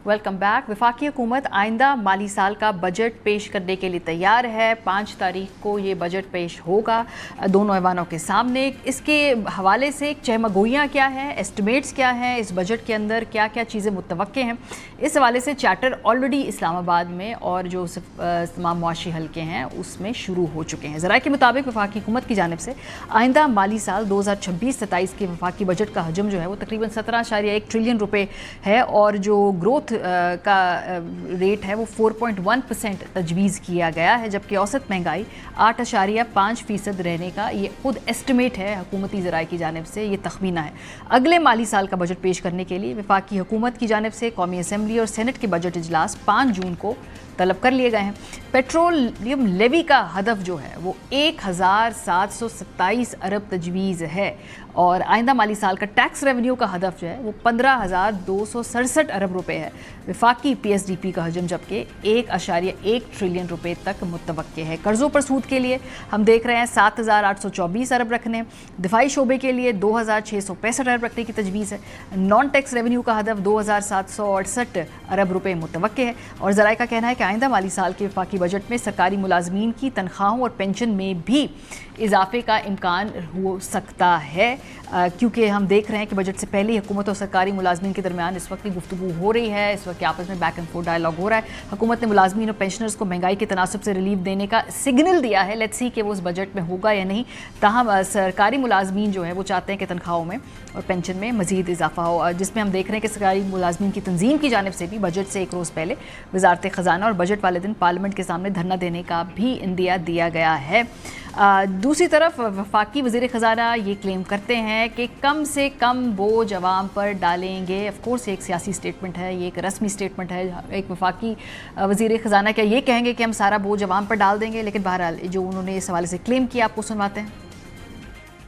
Welcome back. वफाकी हुकूमत आइंदा माली साल का बजट पेश करने के लिए तैयार है। 5 तारीख को ये बजट पेश होगा दोनों ऐवानों के सामने। इसके हवाले से चहमगोइयाँ क्या हैं, एस्टिमेट्स क्या हैं, इस बजट के अंदर क्या क्या चीज़ें मुतवक्के हैं, इस हवाले से चार्टर ऑलरेडी इस्लामाबाद में और जो तमाम मुआशी हल्के हैं उसमें शुरू हो चुके हैं। ज़राए के मुताबिक वफाकी हुकूमत की जानिब से आइंदा माली साल 2026-27 के वफाकी बजट का हजम जो है वो तकरीबन 17.1 ट्रिलियन रुपये है और जो ग्रोथ का रेट है वो 4.1% तजवीज़ किया गया है, जबकि औसत महंगाई 8.5% रहने का ये खुद एस्टिमेट है हुकूमती ज़राए की जानिब से, ये तखमीना है। अगले माली साल का बजट पेश करने के लिए वफाकी हुकूमत की जानिब से कौमी असम्बली और सेनेट के बजट इजलास 5 जून को तलब कर लिए गए हैं। पेट्रोलियम लेवी का हदफ जो है वो 1727 अरब तजवीज़ है और आइंदा माली साल का टैक्स रेवेन्यू का हदफ जो है वो 15,267 अरब रुपए है। वफाकी PSDP का हजम जबकि 1.1 ट्रिलियन रुपए तक मुतवक्के है। कर्ज़ों पर सूद के लिए हम देख रहे हैं 7,824 अरब रखने, दिफाई शोबे के लिए 2,665 अरब रखने की तजवीज़ है। नॉन टैक्स रेवेन्यू का हदफ 2,768 अरब रुपए मुतवक्के है और ज़राए का कहना है कि आइंदा माली साल के वफाकी बजट में सरकारी मुलाजमीन की तनख्वाहों और पेंशन में भी इजाफे का इम्कान हो सकता है, क्योंकि हम देख रहे हैं कि बजट से पहले हुकूमत और सरकारी मुलाजमीन के दरमियान इस वक्त की गुफ्तगू हो रही है, इस वक्त आपस में बैक एंड फोर्थ डायलॉग हो रहा है। हुकूमत ने मुलाजमीन और पेंशनर्स को महंगाई के तनासब से रिलीफ देने का सिग्नल दिया है। लेट्स सी कि वो उस बजट में होगा या नहीं। ताहम सरकारी मुलाजमीन जो है वो चाहते हैं कि तनख्वाहों में और पेंशन में मजीद इजाफा हो, जिसमें हम देख रहे हैं कि सरकारी मुलाजमीन की तंजीम की जानिब से भी बजट से एक रोज़ पहले वजारत ख़जाना और बजट वाले दिन पार्लियामेंट के सामने धरना देने का भी इंदिया दिया गया है। दूसरी तरफ वफाकी वज़ीर ख़जाना ये क्लेम करते हैं कि कम से कम बोझ अवाम पर डालेंगे। ऑफ कोर्स एक सियासी स्टेटमेंट है, ये एक रस्मी स्टेटमेंट है। एक वफाकी वज़ीर ख़जाना क्या ये कहेंगे कि हम सारा बोझ अवाम पर डाल देंगे, लेकिन बहरहाल जो उन्होंने इस हवाले से क्लेम किया आपको सुनवाते हैं।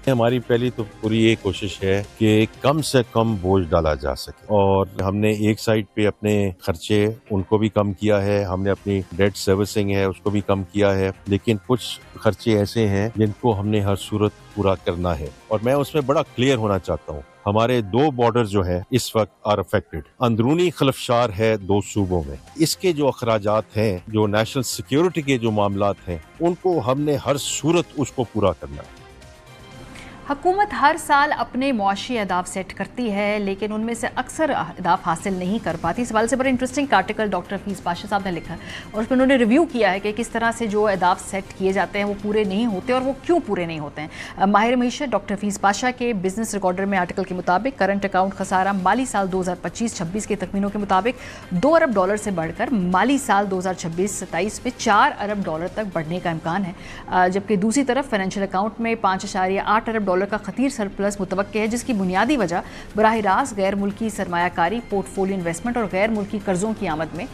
हमारी पहली तो पूरी ये कोशिश है कि कम से कम बोझ डाला जा सके और हमने एक साइड पे अपने खर्चे उनको भी कम किया है, हमने अपनी डेट सर्विसिंग है उसको भी कम किया है, लेकिन कुछ खर्चे ऐसे हैं जिनको हमने हर सूरत पूरा करना है और मैं उसमें बड़ा क्लियर होना चाहता हूँ। हमारे 2 बॉर्डर जो है इस वक्त आर अफेक्टेड, अंदरूनी खलफशार है 2 सूबों में। इसके जो अखराजात हैं, जो नेशनल सिक्योरिटी के जो मामलात हैं, उनको हमने हर सूरत उसको पूरा करना है। हुकूमत हर साल अपने मुआशी अहदाफ सेट करती है, लेकिन उनमें से अक्सर अहदाफ हासिल नहीं कर पाती। इस सवाल से बड़ा interesting article doctor Hafeez Pasha साहब ने लिखा और उसमें उन्होंने रिव्यू किया है कि किस तरह से जो अहदाफ सेट किए जाते हैं वो पूरे नहीं होते और वो क्यों पूरे नहीं होते हैं। माहिर मईशत डॉक्टर हफीज़ पाशा के बिजनेस रिकॉर्डर में आर्टिकल के मुताबिक करंट अकाउंट खसारा माली साल 2025-26 के तखमीनों के मुताबिक $2 अरब से बढ़कर माली साल 2026-27 में $4 अरब तक बढ़ने का इम्कान है, जबकि दूसरी तरफ फाइनेंशियल अकाउंट में $5.8 अरब का खतीर सरप्लस मुतवक्के है, जिसकी बुनियादी वजह बराह रास्त गैर मुल्की सरमायाकारी, पोर्टफोलियो इन्वेस्टमेंट और गैर मुल्की कर्जों की आमद में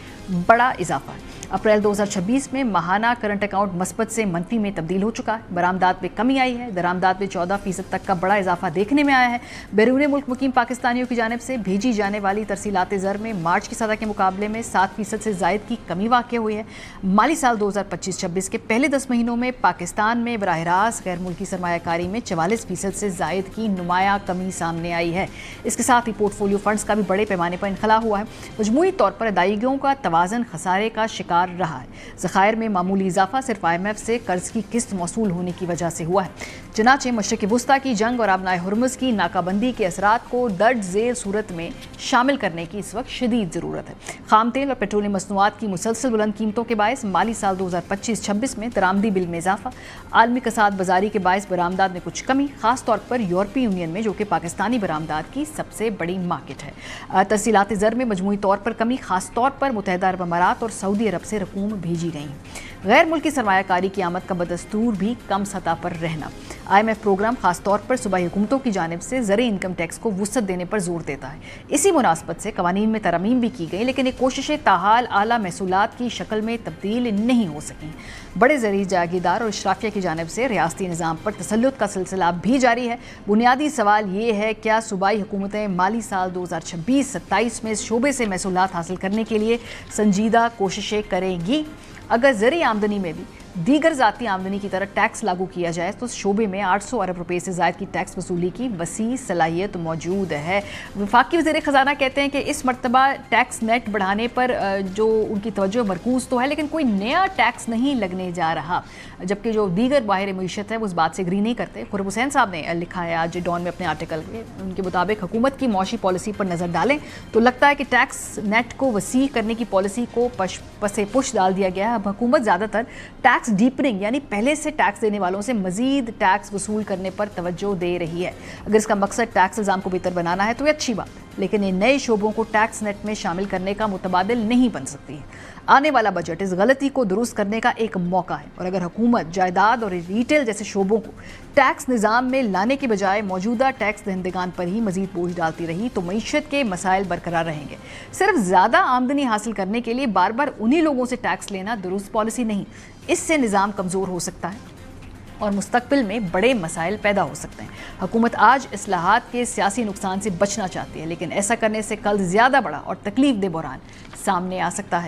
बड़ा इजाफा है। अप्रैल 2026 में माहाना करंट अकाउंट मस्बत से मनफी में तब्दील हो चुका है। बरामदात में कमी आई है, दरामदात में 14% तक का बड़ा इजाफा देखने में आया है। बैरून मुल्क मुकीम पाकिस्तानियों की जानिब से भेजी जाने वाली तरसीलात ज़र में मार्च की सतह के मुकाबले में 7% से ज़ायद की कमी वाक़ हुई है। माली साल 2025-26 के पहले 10 महीनों में पाकिस्तान में बराह रास्त गैर मुल्की सरमायाकारी में 44% से ज़ायद की नुमाया कमी सामने आई है। इसके साथ ही पोर्टफोलियो फंड्स का भी बड़े पैमाने पर इनखला हुआ है। मजमूई तौर पर अदायगियों का तवाज़न खसारे का शिकार रहा है। ज़खायर में मामूली इजाफा सिर्फ IMF से कर्ज की किस्त मौसूल होने की वजह से हुआ है। चनाचे मशरक़ी वुस्ता की जंग और आबनाए हुर्मुज़ की नाकाबंदी के असरात को दर्ज झेल सूरत में शामिल करने की इस वक्त शदीद ज़रूरत है। खाम तेल और पेट्रोलियम मसनूआत की मुसलसल बुलंद कीमतों के बायस माली साल 2025-26 में दरामदी बिल में इजाफा, आलमी कसाद बाजारी के बायस बरामदात में कुछ कमी, खास तौर पर यूरोपीय यूनियन में जो कि पाकिस्तानी बरामदात की सबसे बड़ी मार्केट है। तरसीलात ज़र में मजमूई तौर पर कमी, खास तौर पर मुत्तहिदा अरब अमारात और सऊदी अरब से रकूम भेजी गई। गैर मुल्की सरमायाकारी की आमद का बदस्तूर भी कम सतह पर रहना। IMF प्रोग्राम खास तौर पर सूबाई हुकूमतों की जानिब से ज़र इनकम टैक्स को वुसअत देने पर जोर देता है। इसी मुनासबत से कवानीन में तरमीम भी की गई, लेकिन ये कोशिशें ताहाल आला महसूलात की शक्ल में तब्दील नहीं हो सकें। बड़े ज़री जागीरदार और इशराफिया की जानिब से रियासती निज़ाम पर तसल्लुत का सिलसिला भी जारी है। बुनियादी सवाल ये है, क्या सूबाई हुकूमतें माली साल 2026-27 में इस शोबे से महसूलात हासिल करने के लिए संजीदा कोशिशें करेंगी? अगर ज़री आमदनी में भी दीगर ज़ाती आमदनी की तरह टैक्स लागू किया जाए तो शोबे में 800 अरब रुपए से ज़ायद की टैक्स वसूली की वसी सलाहियत मौजूद है। वफाकी वज़ीर ख़जाना कहते हैं कि इस मरतबा टैक्स नेट बढ़ाने पर जो उनकी तवज्जो मरकूज़ तो है, लेकिन कोई नया टैक्स नहीं लगने जा रहा, जबकि जो दीगर बाहिर मईशत है वो इस बात से एग्री नहीं करते। खुर्रम हुसैन साहब ने लिखा है आज डॉन में अपने आर्टिकल में, उनके मुताबिक हुकूमत की मौशी पॉलिसी पर नज़र डालें तो लगता है कि टैक्स नेट को वसी करने की पॉलिसी को पसे पुश डाल दिया गया है। अब हुकूमत ज़्यादातर टैक्स डीपनिंग यानी पहले से टैक्स देने वालों से मजीद टैक्स वसूल करने पर तवज्जो दे रही है। अगर इसका मकसद टैक्स निज़ाम को बेहतर बनाना है तो ये अच्छी बात है, लेकिन ये नए शोबों को टैक्स नेट में शामिल करने का मुतबादिल नहीं बन सकती है। आने वाला बजट इस गलती को दुरुस्त करने का एक मौका है, और अगर हुकूमत जायदाद और रिटेल जैसे शोबों को टैक्स निज़ाम में लाने के बजाय मौजूदा टैक्स दहंदगान पर ही मजीद बोझ डालती रही तो मईशत के मसाइल बरकरार रहेंगे। सिर्फ ज़्यादा आमदनी हासिल करने के लिए बार बार उन्हीं लोगों से टैक्स लेना दुरुस्त पॉलिसी नहीं, इससे निज़ाम कमज़ोर हो सकता है और मुस्तकबिल में बड़े मसाइल पैदा हो सकते हैं। हुकूमत आज इस्लाहात के सियासी नुकसान से बचना चाहती है, लेकिन ऐसा करने से कल ज़्यादा बड़ा और तकलीफ दे बहरान सामने आ सकता है।